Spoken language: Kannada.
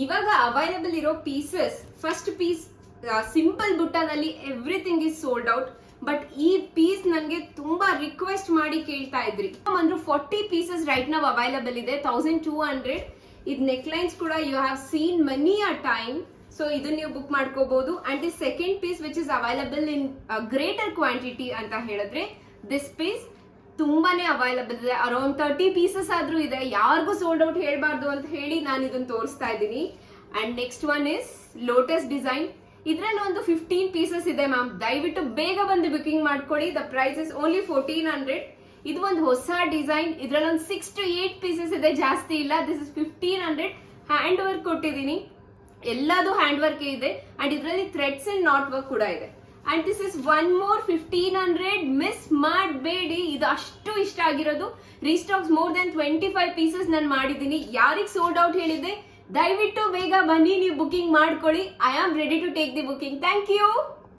ಇವಾಗ ಅವೈಲಬಲ್ ಇರೋ ಪೀಸಸ್, ಫಸ್ಟ್ ಪೀಸ್ ಸಿಂಪಲ್ ಬುಟ್ಟಾದಲ್ಲಿ everything is sold out. But ಈ ಪೀಸ್ ನನಗೆ ತುಂಬಾ ರಿಕ್ವೆಸ್ಟ್ ಮಾಡಿ ಕೇಳ್ತಾ ಇದ್ರಿ. ಅಂದ್ರೆ 40 ಪೀಸಸ್ ರೈಟ್ ನಾವ್ ಅವೈಲಬಲ್ ಇದೆ, 1200. ಇದ್ ನೆಕ್ ಲೈನ್ಸ್ ಕೂಡ you have seen many a time. So ಇದನ್ನ ನೀವು ಬುಕ್ ಮಾಡ್ಕೋಬಹುದು. And the second piece which is available in greater quantity ಅಂತ ಹೇಳಿದ್ರೆ ದಿಸ್ ಪೀಸ್ ತುಂಬಾನೇ ಅವೈಲಬಲ್ ಇದೆ. ಅರೌಂಡ್ 30 ಪೀಸಸ್ ಆದ್ರೂ ಇದೆ. ಯಾರಿಗೂ ಸೋಲ್ಡ್ ಔಟ್ ಹೇಳ್ಬಾರ್ದು ಅಂತ ಹೇಳಿ ನಾನು ಇದನ್ನ ತೋರಿಸ್ತಾ ಇದ್ದೀನಿ. And next one is lotus design. ಇದ್ರಲ್ಲಿ ಒಂದು 15 ಪೀಸಸ್ ಇದೆ ಮ್ಯಾಮ್. ದಯವಿಟ್ಟು ಬೇಗ ಬಂದು ಬುಕಿಂಗ್ ಮಾಡ್ಕೊಳ್ಳಿ. The price is only 1400. ಇದು ಒಂದು ಹೊಸ ಡಿಸೈನ್. ಇದ್ರಲ್ಲಿ ಒಂದು 6 to 8 ಪೀಸಸ್ ಇದೆ, ಜಾಸ್ತಿ ಇಲ್ಲ. This is 1500. ಹ್ಯಾಂಡ್ ವರ್ಕ್ ಕೊಟ್ಟಿದ್ದೀನಿ, ಎಲ್ಲದು ಹ್ಯಾಂಡ್ ವರ್ಕ್ ಇದೆ. ಅಂಡ್ ಇದರಲ್ಲಿ ಥ್ರೆಡ್ಸ್ ಅಂಡ್ ನಾಟ್ ವರ್ಕ್ ಕೂಡ ಇದೆ. And this is one more 1500. Miss ಮಾಡಬೇಡಿ, ಇದು ಅಷ್ಟು ಇಷ್ಟ ಆಗಿರೋದು. ರೀಸ್ಟಾಕ್ಸ್ ಮೋರ್ ದನ್ 25 ಪೀಸಸ್ ನಾನು ಮಾಡಿದ್ದೀನಿ. ಯಾರಿಗೆ ಸೋಲ್ಡ್ ಔಟ್ ಹೇಳಿದ್ದೆ ದಯವಿಟ್ಟು ಬೇಗ ಬನ್ನಿ, ನೀವು ಬುಕಿಂಗ್ ಮಾಡ್ಕೊಳ್ಳಿ. I am ready to take the booking. Thank you.